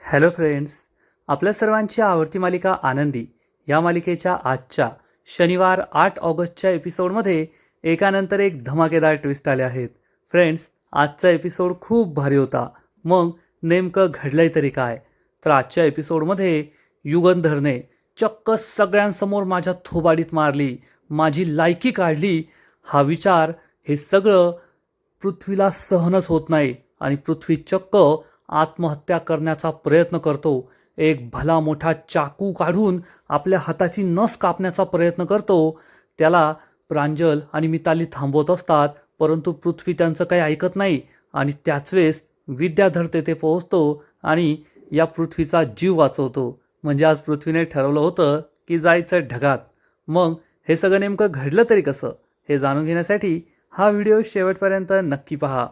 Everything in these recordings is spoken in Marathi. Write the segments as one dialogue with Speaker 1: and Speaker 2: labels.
Speaker 1: हॅलो फ्रेंड्स, आपल्या सर्वांची आवडती मालिका आनंदी या मालिकेच्या आजच्या शनिवार 8 ऑगस्टच्या एपिसोडमध्ये एकानंतर एक धमाकेदार ट्विस्ट आले आहेत. फ्रेंड्स, आजचा एपिसोड खूप भारी होता. मग नेमकं घडलंय तरी काय? तर आजच्या एपिसोडमध्ये युगंधरने चक्क सगळ्यांसमोर माझ्या थोबाडीत मारली, माझी लायकी काढली. हा विचार हे सगळं पृथ्वीला सहनच होत नाही आणि पृथ्वी चक्क आत्महत्या करण्याचा प्रयत्न करतो. एक भला मोठा चाकू काढून आपल्या हाताची नस कापण्याचा प्रयत्न करतो. त्याला प्रांजल आणि मिताली थांबवत असतात, परंतु पृथ्वी त्यांचं काही ऐकत नाही आणि त्याच वेळेस विद्याधर तेथे पोहोचतो आणि या पृथ्वीचा जीव वाचवतो. म्हणजे आज पृथ्वीने ठरवलं होतं की जायचं ढगात. मग हे सगळं नेमकं घडलं तरी कसं, हे जाणून घेण्यासाठी हा व्हिडिओ शेवटपर्यंत नक्की पहा.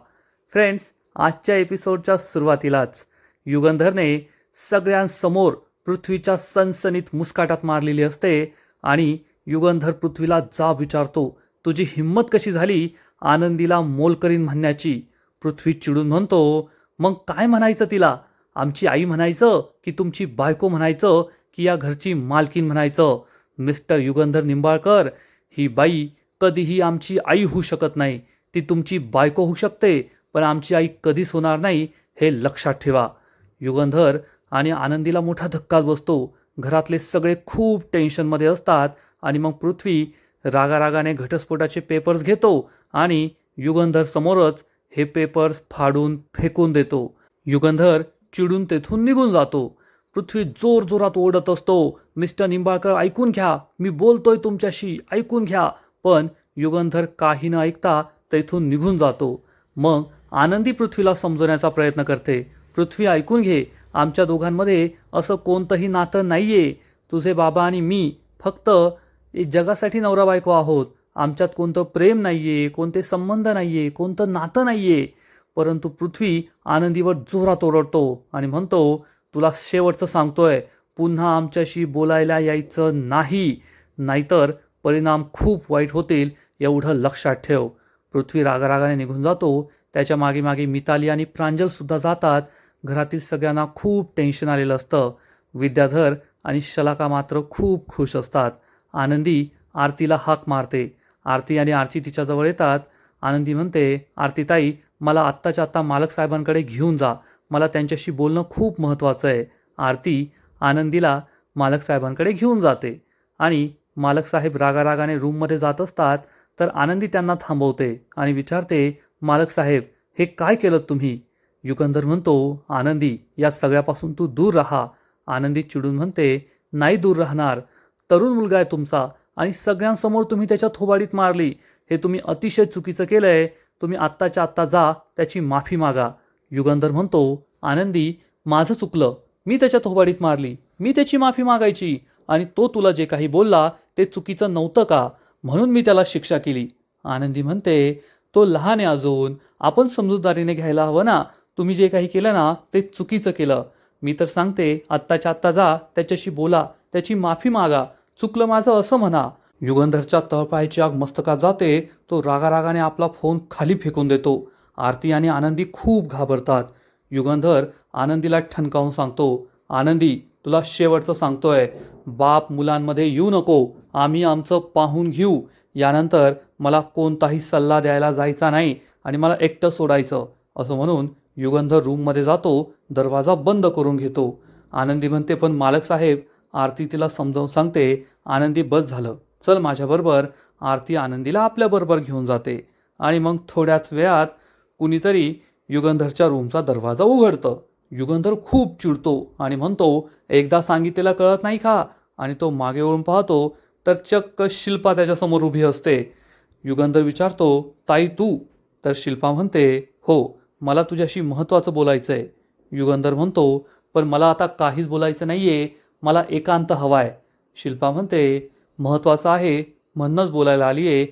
Speaker 1: फ्रेंड्स, आजच्या एपिसोडच्या सुरुवातीलाच युगंधरने सगळ्यांसमोर पृथ्वीच्या सनसनीत मुस्काटात मारलेली असते आणि युगंधर पृथ्वीला जाब विचारतो, तुझी हिंमत कशी झाली आनंदीला मोलकरीण म्हणण्याची? पृथ्वी चिडून म्हणतो, मग काय म्हणायचं तिला? आमची आई म्हणायचं की तुमची बायको म्हणायचं की या घरची मालकीन म्हणायचं? मिस्टर युगंधर निंबाळकर, ही बाई कधीही आमची आई होऊ शकत नाही. ती तुमची बायको होऊ शकते, पण आमची आई कधीच होणार नाही, हे लक्षात ठेवा. युगंधर आणि आनंदीला मोठा धक्काच बसतो. घरातले सगळे खूप टेन्शनमध्ये असतात आणि मग पृथ्वी रागारागाने घटस्फोटाचे पेपर्स घेतो आणि युगंधर समोरच हे पेपर्स फाडून फेकून देतो. युगंधर चिडून तेथून निघून जातो. पृथ्वी जोरजोरात ओरडत असतो, मिस्टर निंबाळकर ऐकून घ्या, मी बोलतोय तुमच्याशी, ऐकून घ्या. पण युगंधर काही न ऐकता तेथून निघून जातो. मग आनंदी पृथ्वीला समजवण्याचा प्रयत्न करते, पृथ्वी ऐकून घे, आमच्या दोघांमध्ये असं कोणतंही नातं नाहीये. तुझे बाबा आणि मी फक्त जगासाठी नवरा बायको आहोत. आमच्यात कोणतं प्रेम नाहीये, कोणते संबंध नाहीये, कोणतं नातं नाहीये. परंतु पृथ्वी आनंदीवर जोरात ओरडतो आणि म्हणतो, तुला शेवटचं सांगतोय, पुन्हा आमच्याशी बोलायला यायचं नाही, नाहीतर परिणाम खूप वाईट होतील, एवढं लक्षात ठेव. पृथ्वी रागारागाने निघून जातो. त्याच्या मागे मागे मिताली आणि प्रांजलसुद्धा जातात. घरातील सगळ्यांना खूप टेन्शन आलेलं असतं. विद्याधर आणि शलाका मात्र खूप खुश असतात. आनंदी आरतीला हाक मारते. आरती आणि आरची तिच्याजवळ येतात. आनंदी म्हणते, आरतीताई, मला आत्ताच्या आत्ता मालक साहेबांकडे घेऊन जा, मला त्यांच्याशी बोलणं खूप महत्त्वाचं आहे. आरती आनंदीला मालक साहेबांकडे घेऊन जाते आणि मालक साहेब रागारागाने रूममध्ये जात असतात. तर आनंदी त्यांना थांबवते आणि विचारते, मालक साहेब, हे काय केलं तुम्ही? युगंधर म्हणतो, आनंदी, या सगळ्यापासून तू दूर राहा. आनंदी चिडून म्हणते, नाही दूर राहणार. तरुण मुलगा आहे तुमचा आणि सगळ्यांसमोर तुम्ही त्याच्या थोबाडीत मारली, हे तुम्ही अतिशय चुकीचं केलंय. तुम्ही आत्ताच्या आत्ता जा, त्याची माफी मागा. युगंधर म्हणतो, आनंदी, माझं चुकलं, मी त्याच्या थोबाडीत मारली, मी त्याची माफी मागायची आणि तो तुला जे काही बोलला ते चुकीचं नव्हतं का, म्हणून मी त्याला शिक्षा केली. आनंदी म्हणते, तो लहान आहे अजून, आपण समजूतदारीने घ्यायला हवं ना. तुम्ही जे काही केलं ना ते चुकीचं केलं. मी तर सांगते, आत्ताच्या आत्ता जा, त्याच्याशी बोला, त्याची माफी मागा, चुकलं माझं असं म्हणा. युगंधरच्या तळपायाची आग मस्तकात जाते. तो रागारागाने आपला फोन खाली फेकून देतो. आरती आणि आनंदी खूप घाबरतात. युगंधर आनंदीला ठणकावून सांगतो, आनंदी, तुला शेवटचं सांगतोय, बाप मुलांमध्ये येऊ नको, आम्ही आमचं पाहून घेऊ. यानंतर मला कोणताही सल्ला द्यायला जायचा नाही आणि मला एकटं सोडायचं. असं म्हणून युगंधर रूममध्ये जातो, दरवाजा बंद करून घेतो. आनंदी म्हणते, पण मालक साहेब. आरती तिला समजावून सांगते, आनंदी, बस झालं, चल माझ्याबरोबर. आरती आनंदीला आपल्याबरोबर घेऊन जाते आणि मग थोड्याच वेळात कुणीतरी युगंधरच्या रूमचा दरवाजा उघडतं. युगंधर खूप चिडतो आणि म्हणतो, एकदा सांगितलेलं कळत नाही का? आणि तो मागे वळून पाहतो तर चक्क शिल्पा त्याच्यासमोर उभी असते. युगंधर विचारतो, ताई तू? तर शिल्पा म्हणते, हो, मला तुझ्याशी महत्त्वाचं बोलायचं आहे. युगंधर म्हणतो, पण मला आता काहीच बोलायचं नाहीये, मला एकांत हवाय. शिल्पा म्हणते, महत्त्वाचं आहे म्हणूनच बोलायला आली आहे.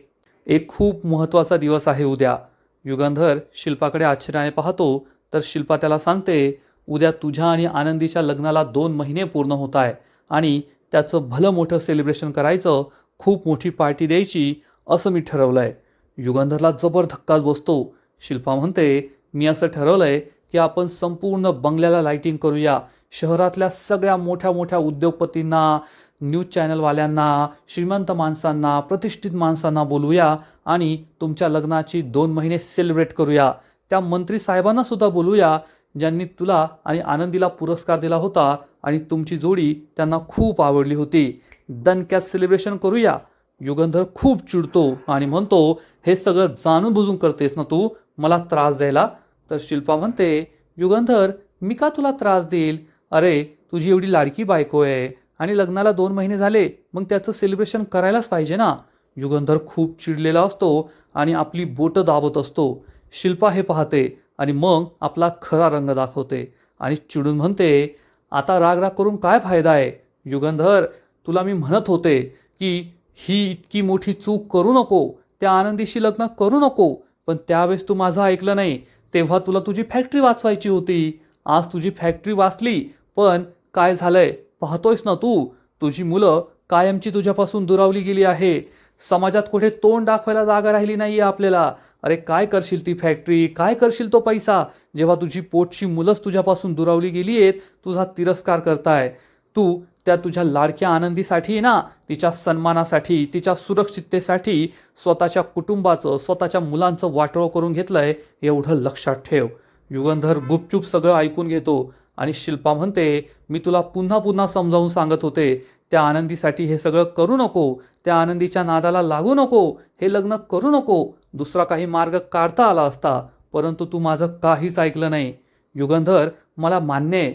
Speaker 1: एक खूप महत्त्वाचा दिवस आहे उद्या. युगंधर शिल्पाकडे आश्चर्याने पाहतो. तर शिल्पा त्याला सांगते, उद्या तुझ्या आणि आनंदीच्या लग्नाला 2 महिने पूर्ण होत आहे आणि त्याचं भलं मोठं सेलिब्रेशन करायचं, खूप मोठी पार्टी द्यायची, असं मी ठरवलं आहे. युगंधरला जबर धक्काच बसतो. शिल्पा म्हणते, मी असं ठरवलं आहे की आपण संपूर्ण बंगल्याला लाईटिंग करूया, शहरातल्या सगळ्या मोठ्या मोठ्या उद्योगपतींना, न्यूज चॅनलवाल्यांना, श्रीमंत माणसांना, प्रतिष्ठित माणसांना बोलूया आणि तुमच्या लग्नाची 2 महिने सेलिब्रेट करूया. त्या मंत्री साहेबांना सुद्धा बोलूया ज्यांनी तुला आणि आनंदीला पुरस्कार दिला होता आणि तुमची जोडी त्यांना खूप आवडली होती. दणक्यात सेलिब्रेशन करूया. युगंधर खूप चिडतो आणि म्हणतो, हे सगळं जाणून बुजून करतेस ना तू मला त्रास द्यायला. तर शिल्पा म्हणते, युगंधर मी का तुला त्रास देईल? अरे तुझी एवढी लाडकी बायको आहे आणि लग्नाला 2 महिने झाले, मग त्याचं सेलिब्रेशन करायलाच पाहिजे ना. युगंधर खूप चिडलेला असतो आणि आपली बोटं दाबत असतो. शिल्पा हे पाहते आणि मग आपला खरा रंग दाखवते आणि चिडून म्हणते, आता राग राग करून काय फायदा आहे? युगंधर तुला मी म्हणत होते की ही इतकी मोठी चूक करू नको, त्या आनंदीशी लग्न करू नको, पण त्यावेळेस तू माझं ऐकलं नाही. तेव्हा तुला तुझी फॅक्टरी वाचवायची होती. आज तुझी फॅक्टरी वाचली, पण काय झालंय पाहतोयस ना तू. तुझी मुलं कायमची तुझ्यापासून दुरावली गेली आहे. समाजात कुठे तोंड दाखवायला जागा राहिली नाहीये आपल्याला. अरे काय करशील ती फॅक्टरी, काय करशील तो पैसा, जेव्हा तुझी पोटची मुलंच तुझ्यापासून दुरावली गेली आहेत. तुझा तिरस्कार करताय. तू त्या तुझ्या लाडक्या आनंदीसाठी ना, तिच्या सन्मानासाठी, तिच्या सुरक्षिततेसाठी स्वतःच्या कुटुंबाचं, स्वतःच्या मुलांचं वाटोळं करून घेतलंय, एवढं लक्षात ठेव. युगंधर गुपचूप सगळं ऐकून घेतो आणि शिल्पा म्हणते, मी तुला पुन्हा पुन्हा समजावून सांगत होते, त्या आनंदीसाठी हे सगळं करू नको, त्या आनंदीच्या नादाला लागू नको, हे लग्न करू नको. दुसरा काही मार्ग काढता आला असता, परंतु तू माझं काहीच ऐकलं नाही. युगंधर मला मान्य आहे,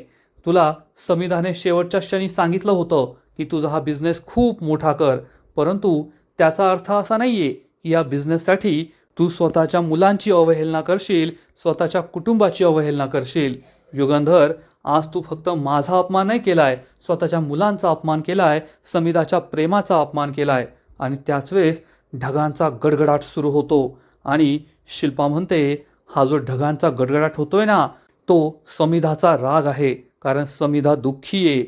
Speaker 1: तुला समिधाने शेवटच्या क्षणी सांगितलं होतं की तुझा हा बिझनेस खूप मोठा कर, परंतु त्याचा अर्थ असा नाहीये की या बिझनेससाठी तू स्वतःच्या मुलांची अवहेलना करशील, स्वतःच्या कुटुंबाची अवहेलना करशील. युगंधर आज तू फक्त माझा अपमान नाही केलाय, स्वतःच्या मुलांचा अपमान केलाय, समिधाच्या प्रेमाचा अपमान केलाय. आणि त्याच वेळेस ढगांचा गडगडाट सुरू होतो आणि शिल्पा म्हणते, हा जो ढगांचा गडगडाट होतोय ना, तो समिधाचा राग आहे, कारण समिधा दुःखी आहे.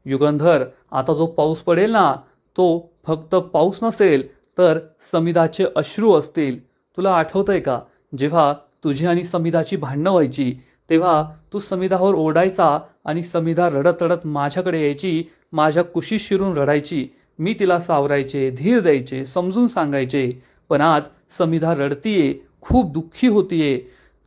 Speaker 1: युगंधर आता जो पाऊस पडेल ना, तो फक्त पाऊस नसेल तर समिधाचे अश्रू असतील. तुला आठवतंय का, जेव्हा तुझी आणि समिधाची भांडणं व्हायची तेव्हा तू समिधावर ओरडायचा आणि समिधा रडत रडत माझ्याकडे यायची, माझ्या कुशीत शिरून रडायची. मी तिला सावरायचे, धीर द्यायचे, समजून सांगायचे. पण आज समिधा रडतीये, खूप दुःखी होतीये.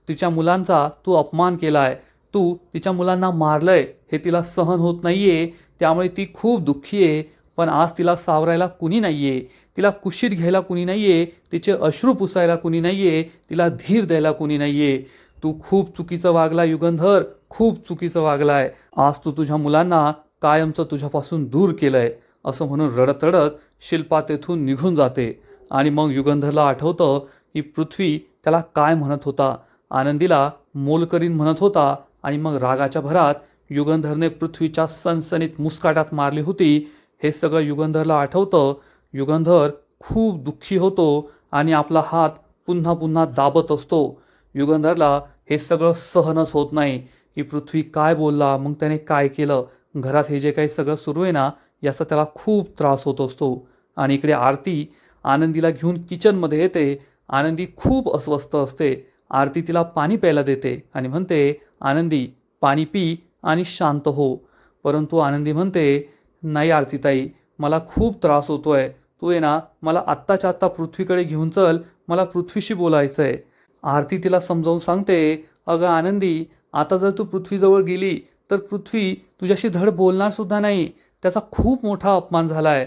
Speaker 1: तिच्या मुलांचा तू अपमान केलाय, तू तिच्या मुलांना मारलंय, हे तिला सहन होत नाहीये, त्यामुळे ती खूप दुःखी आहे. पण आज तिला सावरायला कुणी नाहीये, तिला कुशीत घ्यायला कुणी नाहीये, तिचे अश्रू पुसायला कुणी नाहीये, तिला धीर द्यायला कुणी नाहीये. तू खूप चुकीचं वागला युगंधर, खूप चुकीचं वागलाय. आज तू तुझ्या मुलांना कायमचं तुझ्यापासून दूर केलंय. असं म्हणून रडत रडत शिल्पा तेथून निघून जाते. आणि मग युगंधरला आठवतं की पृथ्वी त्याला काय म्हणत होता, आनंदीला मोलकरीण म्हणत होता. आणि मग रागाच्या भरात युगंधरने पृथ्वीच्या सनसनीत मुस्काटात मारली होती. हे सगळं युगंधरला आठवतं. युगंधर खूप दुःखी होतो आणि आपला हात पुन्हा पुन्हा दाबत असतो. युगंधरला हे सगळं सहनच होत नाही की पृथ्वी काय बोलला, मग त्याने काय केलं. घरात हे जे काही सगळं सुरू आहे ना, याचा त्याला खूप त्रास होत असतो. आणि इकडे आरती आनंदीला घेऊन किचनमध्ये येते. आनंदी खूप अस्वस्थ असते. आरती तिला पाणी प्यायला देते आणि म्हणते, आनंदी पाणी पी आणि शांत हो. परंतु आनंदी म्हणते, नाही आरतीताई, मला खूप त्रास होतोय. तू आहे ना, मला आत्ताच्या आत्ता पृथ्वीकडे घेऊन चल, मला पृथ्वीशी बोलायचं आहे. आरती तिला समजावून सांगते, अगं आनंदी, आता जर तू पृथ्वीजवळ गेली तर पृथ्वी तुझ्याशी धड बोलणार सुद्धा नाही. त्याचा खूप मोठा अपमान झाला आहे.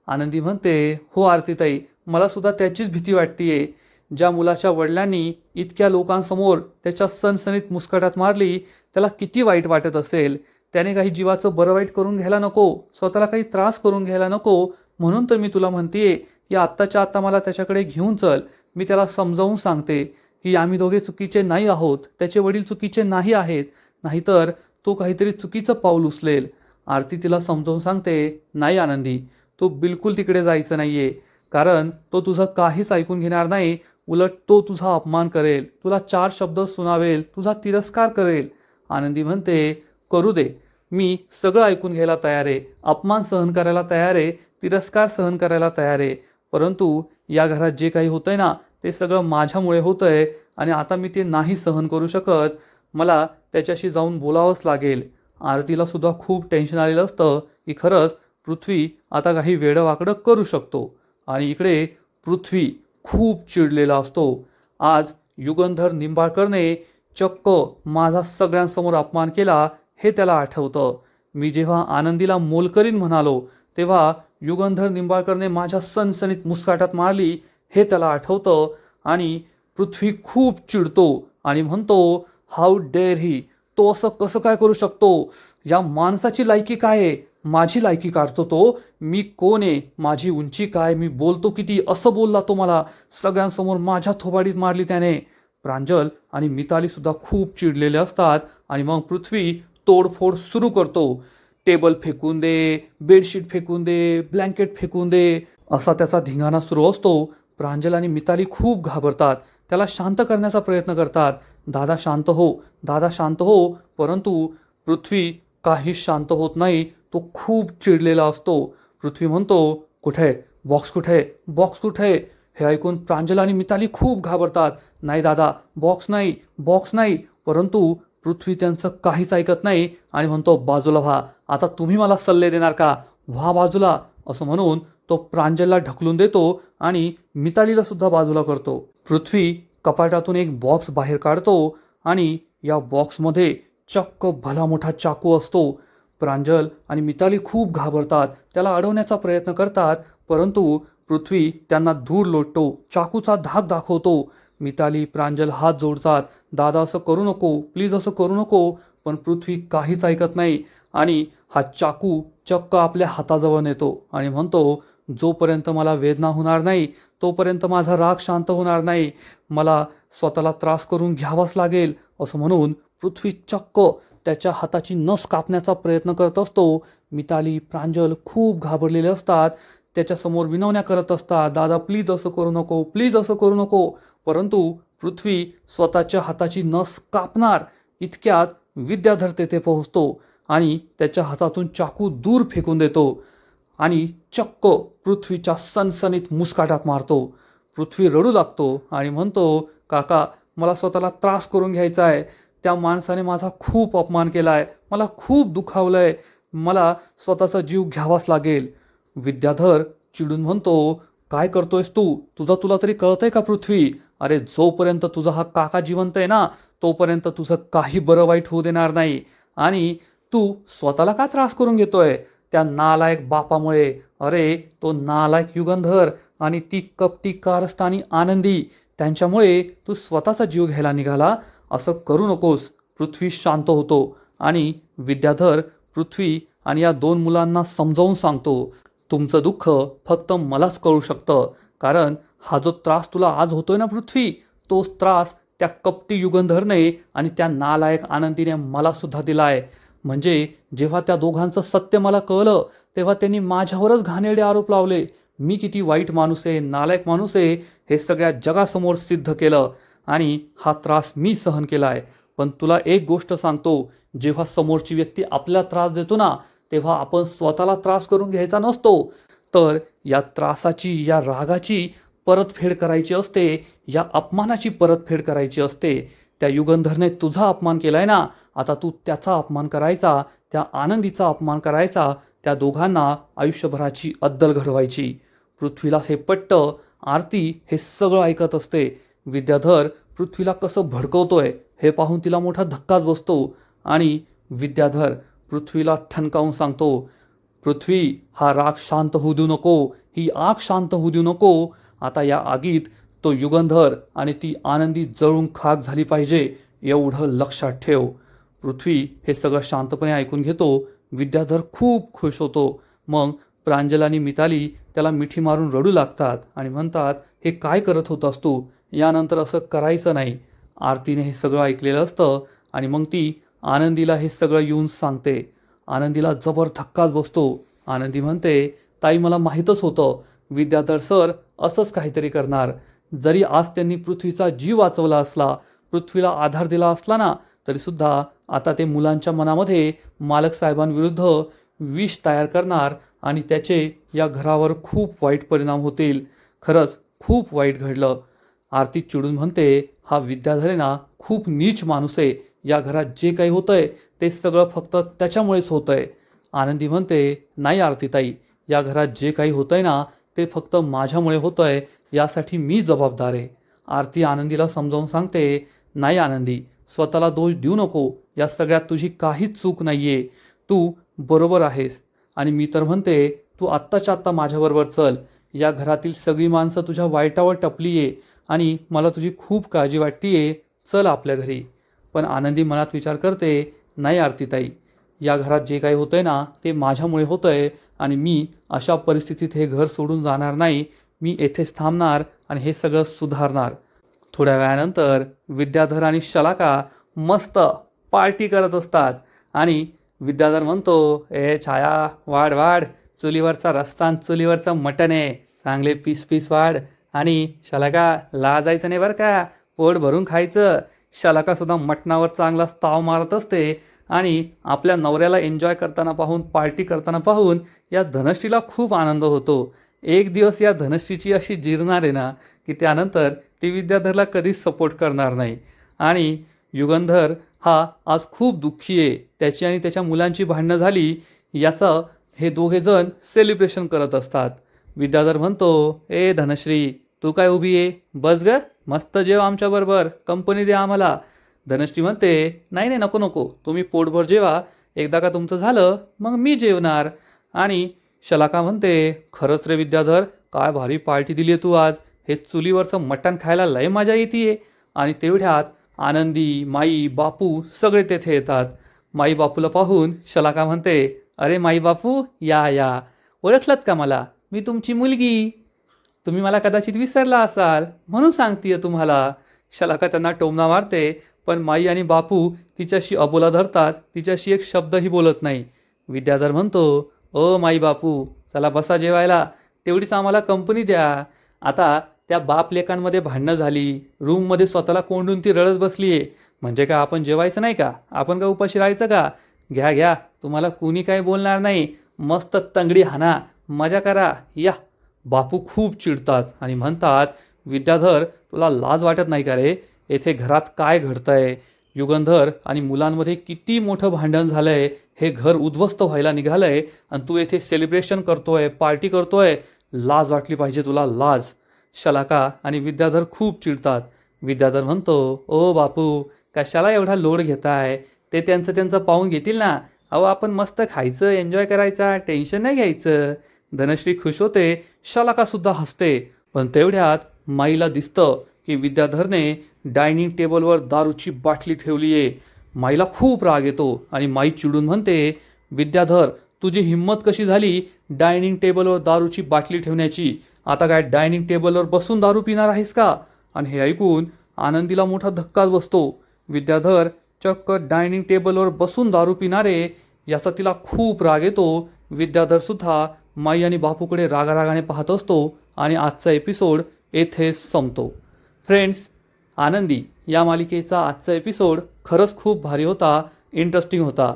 Speaker 1: आनंदी म्हणते, हो आरतीताई, मला सुद्धा त्याचीच भीती वाटतेय. ज्या मुलाच्या वडिलांनी इतक्या लोकांसमोर त्याच्या सनसनीत मुस्कटात मारली, त्याला किती वाईट वाटत असेल. त्याने काही जीवाचं बरं वाईट करून घ्यायला नको, स्वतःला काही त्रास करून घ्यायला नको. म्हणून तर मी तुला म्हणतेय की आत्ताच्या आत्ता मला त्याच्याकडे घेऊन चल. मी त्याला समजावून सांगते की आम्ही दोघे चुकीचे नाही आहोत, त्याचे वडील चुकीचे नाही आहेत, नाहीतर तो काहीतरी चुकीचं पाऊल उचलेल. आरती तिला समजावून सांगते, नाही आनंदी, तू बिलकुल तिकडे जायचं नाहीये, कारण तो तुझं काहीच ऐकून घेणार नाही. उलट तो तुझा अपमान करेल, तुला 4 शब्द सुनावेल, तुझा तिरस्कार करेल. आनंदी म्हणते, करू दे, मी सगळं ऐकून घ्यायला तयार आहे, अपमान सहन करायला तयार आहे, तिरस्कार सहन करायला तयार आहे. परंतु या घरात जे काही होतंय ना, ते सगळं माझ्यामुळे होतंय आणि आता मी ते नाही सहन करू शकत. मला त्याच्याशी जाऊन बोलावंच लागेल. आरतीला सुद्धा खूप टेन्शन आलेलं असतं की खरंच पृथ्वी आता काही वेडंवाकडं करू शकतो. आणि इकडे पृथ्वी खूप चिडलेला असतो. आज युगंधर निंबाळकरने चक्क माझा सगळ्यांसमोर अपमान केला हे त्याला आठवतं. मी जेव्हा आनंदीला मोलकरीण म्हणालो तेव्हा युगंधर निंबाळकरने माझ्या सणसणीत मुस्काटात मारली हे त्याला आठवतं. आणि पृथ्वी खूप चिडतो आणि म्हणतो, हाऊ डेअर ही, तो असं कसं काय करू शकतो? या माणसाची लायकी काय आहे? माझी लायकी काढतो तो. मी कोण आहे? माझी उंची काय? मी बोलतो किती? असं बोलला तो मला. सगळ्यांसमोर माझ्या थोबाडीत मारली त्याने. प्रांजल आणि मिताली सुद्धा खूप चिडलेले असतात आणि मग पृथ्वी तोडफोड सुरू करतो. टेबल फेकून दे, बेडशीट फेकून दे, ब्लँकेट फेकून दे, असा त्याचा धिंगाणा सुरू असतो. प्रांजल आणि मिताली खूप घाबरतात. त्याला शांत करण्याचा प्रयत्न करतात. दादा शांत हो, दादा शांत हो. परंतु पृथ्वी काहीच शांत होत नाही. तो खूप चिडलेला असतो. पृथ्वी म्हणतो, कुठे बॉक्स, कुठे बॉक्स, कुठे? हे ऐकून प्रांजल आणि मिताली खूप घाबरतात. नाही दादा, बॉक्स नाही, बॉक्स नाही. परंतु पृथ्वी त्यांचं काहीच ऐकत नाही आणि म्हणतो, बाजूला व्हा. आता तुम्ही मला सल्ले देणार का? व्हा बाजूला. असं म्हणून तो प्रांजलला ढकलून देतो आणि मितालीला सुद्धा बाजूला करतो. पृथ्वी कपाटातून एक बॉक्स बाहेर काढतो आणि या बॉक्समध्ये चक्क भला मोठा चाकू असतो. प्रांजल आणि मिताली खूप घाबरतात. त्याला अडवण्याचा प्रयत्न करतात. परंतु पृथ्वी त्यांना दूर लोटतो. चाकूचा धाक दाखवतो. मिताली, प्रांजल हात जोडतात. दादा असं करू नको, प्लीज असं करू नको. पण पृथ्वी काहीच ऐकत नाही आणि हा चाकू चक्क आपल्या हाताजवळ नेतो आणि म्हणतो, जोपर्यंत मला वेदना होणार नाही तोपर्यंत माझा राग शांत होणार नाही. मला स्वतःला त्रास करून घ्यावाच लागेल. असं म्हणून पृथ्वी चक्क त्याच्या हाताची नस कापण्याचा प्रयत्न करत असतो. मिताली, प्रांजल खूप घाबरलेले असतात. त्याच्यासमोर विनवण्या करत असतात, दादा प्लीज असं करू नको, प्लीज असं करू नको. परंतु पृथ्वी स्वतःच्या हाताची नस कापणार इतक्यात विद्याधर तेथे पोहोचतो आणि त्याच्या हातातून चाकू दूर फेकून देतो आणि चक्क पृथ्वीच्या सणसणीत मुस्काटात मारतो. पृथ्वी रडू लागतो आणि म्हणतो, काका मला स्वतःला त्रास करून घ्यायचा आहे. त्या माणसाने माझा खूप अपमान केला आहे. मला खूप दुखावलं आहे. मला स्वतःचा जीव घ्यावाच लागेल. विद्याधर चिडून म्हणतो, काय करतोयस तू? तुला तरी कळतंय का पृथ्वी? अरे जोपर्यंत तुझा हा काका जिवंत आहे ना तोपर्यंत तुझं काही बरं वाईट होऊ देणार नाही. आणि तू स्वतःला का त्रास करून घेतोय? त्या नालायक बापामुळे. अरे तो नालायक युगंधर आणि ती कपटी कारस्थानी आनंदी, त्यांच्यामुळे तू स्वतःचा जीव घ्यायला निघाला. असं करू नकोस. पृथ्वी शांत होतो आणि विद्याधर पृथ्वी आणि या दोन मुलांना समजावून सांगतो, तुमचं दुःख फक्त मलाच कळू शकतं. कारण हा जो त्रास तुला आज होतोय ना पृथ्वी, तोच त्रास त्या कपटी युगंधरने आणि त्या नालायक आनंदीने मला सुद्धा दिलाय. म्हणजे जेव्हा त्या दोघांचं सत्य मला कळलं तेव्हा त्यांनी माझ्यावरच घाणेरडे आरोप लावले. मी किती वाईट माणूस आहे, नालायक माणूस आहे हे सगळ्या जगासमोर सिद्ध केलं आणि हा त्रास मी सहन केला आहे. पण तुला एक गोष्ट सांगतो, जेव्हा समोरची व्यक्ती आपल्याला त्रास देतो ना तेव्हा आपण स्वतःला त्रास करून घ्यायचा नसतो. तर या त्रासाची, या रागाची परतफेड करायची असते. या अपमानाची परतफेड करायची असते. त्या युगंधरने तुझा अपमान केलाय ना, आता तू त्याचा अपमान करायचा, त्या आनंदीचा अपमान करायचा. त्या दोघांना आयुष्यभराची अद्दल घडवायची. पृथ्वीला हे पटतं. आरती हे सगळं ऐकत असते. विद्याधर पृथ्वीला कसं भडकवतोय हे पाहून तिला मोठा धक्काच बसतो आणि विद्याधर पृथ्वीला ठणकावून सांगतो, पृथ्वी हा राग शांत होऊ देऊ नको, ही आग शांत होऊ देऊ नको. आता या आगीत तो युगंधर आणि ती आनंदी जळून खाक झाली पाहिजे, एवढं लक्षात ठेव. पृथ्वी हे सगळं शांतपणे ऐकून घेतो. विद्याधर खूप खुश होतो. मग प्रांजल आणि मिताली त्याला मिठी मारून रडू लागतात आणि म्हणतात, हे काय करत होतास तू? यानंतर असं करायचं नाही. आरतीने हे सगळं ऐकलेलं असतं आणि मग ती आनंदीला हे सगळं येऊन सांगते. आनंदीला जबर धक्काच बसतो. आनंदी म्हणते, ताई मला माहीतच होतं विद्याधर सर असंच काहीतरी करणार. जरी आज त्यांनी पृथ्वीचा जीव वाचवला असला, पृथ्वीला आधार दिला असला ना, तरीसुद्धा आता ते मुलांच्या मनामध्ये मालक साहेबांविरुद्ध विष तयार करणार आणि त्याचे या घरावर खूप वाईट परिणाम होतील. खरंच खूप वाईट घडलं. आरती चिडून म्हणते, हा विद्याधर ना खूप नीच माणूस आहे. या घरात जे काही होतंय ते सगळं फक्त त्याच्यामुळेच होतंय. आनंदी म्हणते, नाही आरतीताई, या घरात जे काही होतंय ना ते फक्त माझ्यामुळे होतंय, यासाठी मी जबाबदार आहे. आरती आनंदीला समजावून सांगते, नाही आनंदी, स्वतःला दोष देऊ नको, या सगळ्यात तुझी काहीच चूक नाहीये, तू बरोबर आहेस. आणि मी तर म्हणते, तू आत्ताच्या आत्ता माझ्याबरोबर चल. या घरातील सगळी माणसं तुझ्या वाईटावर टपलीये आणि मला तुझी खूप काळजी वाटतीये, चल आपल्या घरी. पण आनंदी मनात विचार करते, नाही आरतीताई, या घरात जे काही होतंय ना ते माझ्यामुळे होतंय आणि मी अशा परिस्थितीत हे घर सोडून जाणार नाही. मी येथेच थांबणार आणि हे सगळं सुधारणार. थोड्या वेळानंतर विद्याधर आणि शलाका मस्त पार्टी करत असतात आणि विद्याधर म्हणतो, ए छाया, वाढ वाढ, चुलीवरचा रस्ता आणि चुलीवरचं मटण आहे, चांगले पीस पीस वाढ. आणि शलाका, लाजायचं नाही बरं का, पोट भरून खायचं. शलाकासुद्धा मटणावर चांगला ताव मारत असते आणि आपल्या नवऱ्याला एन्जॉय करताना पाहून, पार्टी करताना पाहून या धनश्रीला खूप आनंद होतो. एक दिवस या धनश्रीची अशी जिरणार आहे ना की त्यानंतर ती विद्याधरला कधीच सपोर्ट करणार नाही. आणि युगंधर हा आज खूप दुःखी आहे. त्याची आणि त्याच्या मुलांची भांडणं झाली याचं हे दोघे जण सेलिब्रेशन करत असतात. विद्याधर म्हणतो, ए धनश्री, तू काय उभी आहे, बस ग, मस्त जेव आमच्याबरोबर, कंपनी द्या आम्हाला. धनश्री म्हणते, नाही नाही, नको नको, तुम्ही पोटभर जेवा, एकदा का तुमचं झालं मग मी जेवणार. आणि शलाका म्हणते, खरंच रे विद्याधर, काय भारी पार्टी दिली आहे तू आज, हे चुलीवरचं मटण खायला लय मजा येते. आणि तेवढ्यात आनंदी, माई, बापू सगळे तेथे येतात. माई बापूला पाहून शलाका म्हणते, अरे माई बापू, या या, ओळखलत का मला, मी तुमची मुलगी. तुम्ही मला कदाचित विसरला असाल म्हणून सांगतीये तुम्हाला. शलाका त्यांना टोमणा मारते, पण माई आणि बापू तिच्याशी अबोला धरतात, तिच्याशी एक शब्दही बोलत नाही. विद्याधर म्हणतो, ओ माई बापू, चला बसा जेवायला, तेवढीच आम्हाला कंपनी द्या. आता त्या बाप लेकांमध्ये भांडणं झाली, रूममध्ये स्वतःला कोंडून ती रडत बसली आहे, म्हणजे का आपण जेवायचं नाही का, आपण का उपाशी राहायचं का. घ्या घ्या, तुम्हाला कुणी काही बोलणार नाही, मस्त तंगडी हाना, मजा करा, या. बापू खूप चिडतात आणि म्हणतात, विद्याधर, तुला लाज वाटत नाही का रे, येथे घरात काय घडतंय. युगंधर आणि मुलांमध्ये किती मोठं भांडण झालंय, हे घर उद्ध्वस्त व्हायला निघालंय आणि तू येथे सेलिब्रेशन करतोय, पार्टी करतोय, लाज वाटली पाहिजे तुला, लाज. शलाका आणि विद्याधर खूप चिडतात. विद्याधर म्हणतो, ओ बापू, कशाला एवढा लोड घेताय, ते त्यांचं त्यांचं पाहून घेतील ना, अहो आपण मस्त खायचं, एन्जॉय करायचा, टेन्शन नाही घ्यायचं. धनश्री खुश होते, शलाकासुद्धा हसते. पण तेवढ्यात माईला दिसतं की विद्याधरने डायनिंग टेबलवर दारूची बाटली ठेवली आहे. माईला खूप राग येतो आणि माई चिडून म्हणते, विद्याधर, तुझी हिंमत कशी झाली डायनिंग टेबलवर दारूची बाटली ठेवण्याची, आता काय डायनिंग टेबलवर बसून दारू पिणार आहेस का. आणि हे ऐकून आनंदीला मोठा धक्काच बसतो. विद्याधर चक्क डायनिंग टेबलवर बसून दारू पिणारे याचा तिला खूप राग येतो. विद्याधरसुद्धा माई आणि बापूकडे रागारागाने पाहत असतो आणि आजचा एपिसोड येथेच संपतो. फ्रेंड्स, आनंदी या मालिकेचा आजचा एपिसोड खरंच खूप भारी होता, इंटरेस्टिंग होता.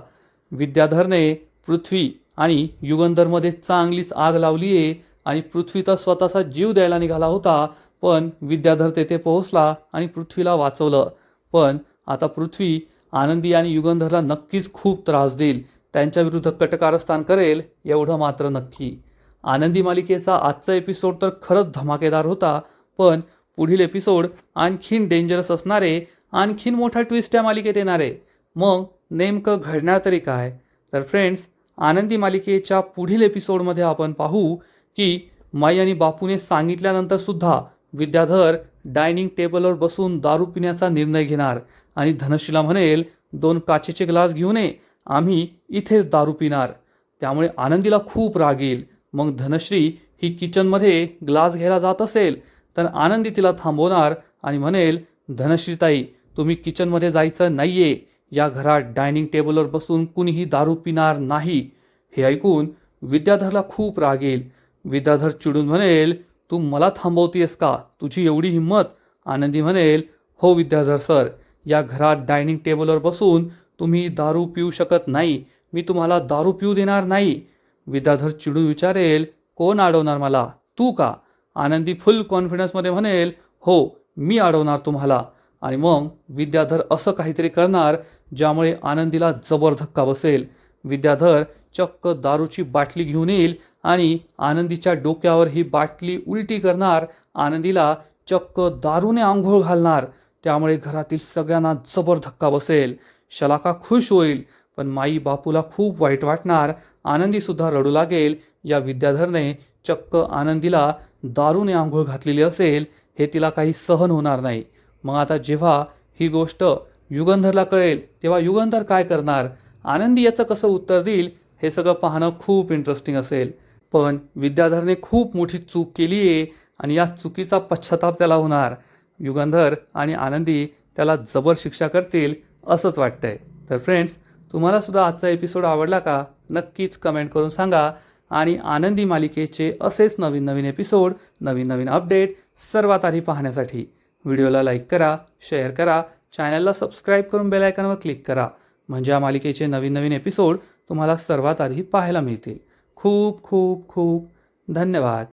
Speaker 1: विद्याधरने पृथ्वी आणि युगंधरमध्ये चांगलीच आग लावली आहे आणि पृथ्वी तर स्वतःचा जीव द्यायला निघाला होता, पण विद्याधर तेथे पोहोचला आणि पृथ्वीला वाचवलं. पण आता पृथ्वी आनंदी आणि युगंधरला नक्कीच खूप त्रास देईल, त्यांच्याविरुद्ध कटकारस्थान करेल, एवढं मात्र नक्की. आनंदी मालिकेचा आजचा एपिसोड तर खरंच धमाकेदार होता, पण पुढील एपिसोड आणखीन डेंजरस असणारे, आणखीन मोठा ट्विस्ट या मालिकेत येणारे. मग नेमकं घडणार तरी काय. तर फ्रेंड्स, आनंदी मालिकेच्या पुढील एपिसोडमध्ये आपण पाहू की माई आणि बापूने सांगितल्यानंतर सुद्धा विद्याधर डायनिंग टेबलवर बसून दारू पिण्याचा निर्णय घेणार आणि धनश्रीला म्हणेल, 2 काचेचे ग्लास घेऊन ये, आम्ही इथेच दारू पिणार. त्यामुळे आनंदीला खूप राग येईल. मग धनश्री ही किचनमध्ये ग्लास घ्यायला जात असेल तर आनंदी तिला थांबवणार आणि म्हणेल, धनश्रीताई, तुम्ही किचनमध्ये जायचं नाहीये, या घरात डायनिंग टेबलवर बसून कुणीही दारू पिणार नाही. हे ऐकून विद्याधरला खूप राग येईल. विद्याधर चिडून म्हणेल, तू मला थांबवतेस का, तुझी एवढी हिंमत. आनंदी म्हणेल, हो विद्याधर सर, या घरात डायनिंग टेबलवर बसून तुम्ही दारू पिऊ शकत नाही, मी तुम्हाला दारू पिऊ देणार नाही. विद्याधर चिडून विचारेल, कोण अडवणार मला, तू का. आनंदी फुल कॉन्फिडन्समध्ये म्हणेल, हो मी अडवणार तुम्हाला. आणि मग विद्याधर असं काहीतरी करणार ज्यामुळे आनंदीला जबर धक्का बसेल. विद्याधर चक्क दारूची बाटली घेऊन येईल आणि आनंदीच्या डोक्यावर ही बाटली उलटी करणार, आनंदीला चक्क दारूने आंघोळ घालणार. त्यामुळे घरातील सगळ्यांना जबर धक्का बसेल. शलाका खुश होईल, पण माई बापूला खूप वाईट वाटणार. आनंदी सुद्धा रडू लागेल. या विद्याधरने चक्क आनंदीला दारूने आंघोळ घातलेली असेल हे तिला काही सहन होणार नाही. मग आता जेव्हा ही गोष्ट युगंधरला कळेल तेव्हा युगंधर काय करणार, आनंदी याचं कसं उत्तर देईल, हे सगळं पाहणं खूप इंटरेस्टिंग असेल. पण विद्याधरने खूप मोठी चूक केली आहे आणि या चुकीचा पश्चाताप त्याला होणार. युगंधर आणि आनंदी त्याला जबर शिक्षा करतील असंच वाटतंय. तर फ्रेंड्स, तुम्हाला सुद्धा आजचा एपिसोड आवडला का? नक्कीच कमेंट करून सांगा. आणि आनंदी मालिकेचे असेच नवीन नवीन एपिसोड, नवीन नवीन अपडेट सर्वात आधी पाहण्यासाठी व्हिडिओला लाईक करा, शेअर करा, चॅनलला सबस्क्राईब करून बेल आयकॉनवर क्लिक करा. म्हणजे या मालिकेचे नवीन नवीन एपिसोड तुम्हाला सर्वात आधी पाहायला मिळतील. खूप खूप खूप धन्यवाद.